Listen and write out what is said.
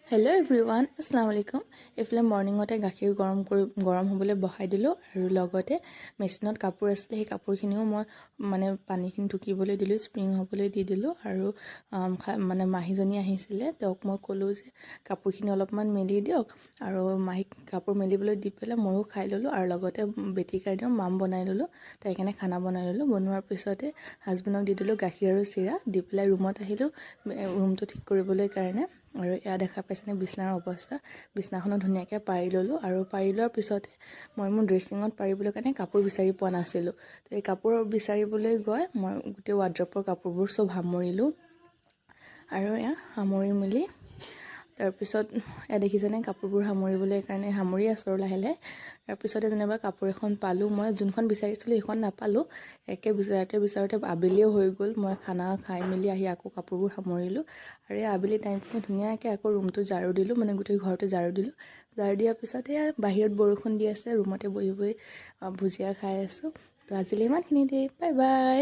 Hello' everyone, আসসালামু আলাইকুম। এইফালে মৰ্ণিঙতে গাখীৰ গৰম হ'বলৈ বহাই দিলোঁ আৰু লগতে মেচিনত কাপোৰ আছিলে, সেই কাপোৰখিনিও মই পানীখিনি টুকিবলৈ দিলোঁ, স্প্ৰিং হ'বলৈ দি দিলোঁ। আৰু মাহীজনী আহিছিলে, তেওঁক মই ক'লোঁ যে কাপোৰখিনি অলপমান মেলি দিয়ক, আৰু মাহীক কাপোৰ মেলিবলৈ দি পেলাই ময়ো খাই ল'লোঁ আৰু লগতে বেটীৰ কাৰণেও মাম বনাই ল'লোঁ। তাই কাৰণে খানা বনাই ল'লোঁ। বনোৱাৰ পিছতে হাজবেণ্ডক দি দিলোঁ গাখীৰ আৰু চিৰা, দি পেলাই ৰুমত আহিলোঁ ৰুমটো ঠিক কৰিবলৈ কাৰণে। আৰু এয়া দেখা পাইছেনে বিছনাৰ অৱস্থা। বিছনাখনো ধুনীয়াকৈ পাৰি ল'লোঁ, আৰু পাৰি লোৱাৰ পিছতে মই মোৰ ড্ৰেছিঙত পাৰিবলৈ কাৰণে কাপোৰ বিচাৰি পোৱা নাছিলোঁ। তো এই কাপোৰ বিচাৰিবলৈ গৈ মই গোটেই ৱাৰ্ড্ৰপৰ কাপোৰবোৰ চব সামৰিলোঁ, আৰু এয়া সামৰি মেলি তাৰপিছত এয়া দেখিছেনে কাপোৰবোৰ সামৰিবলৈ কাৰণে সামৰি আছোঁ আৰু লাহে লাহে। তাৰপিছতে যেনিবা কাপোৰ এখন পালোঁ, মই যোনখন বিচাৰিছিলোঁ সেইখন নাপালোঁ। একে বিচাৰোঁতে আবেলিও হৈ গ'ল। মই খানা খাই মেলি আহি আকৌ কাপোৰবোৰ সামৰিলোঁ, আৰু এই আবেলি টাইমখিনি ধুনীয়াকৈ আকৌ ৰুমটো ঝাৰু দিলোঁ, গোটেই ঘৰটো ঝাৰু দিলোঁ। ঝাৰু দিয়াৰ পিছতে বাহিৰত বৰষুণ দি আছে, ৰুমতে বহি বহি ভুজিয়া খাই আছোঁ। তো আজিলৈ ইমানখিনিতে, বাই বাই।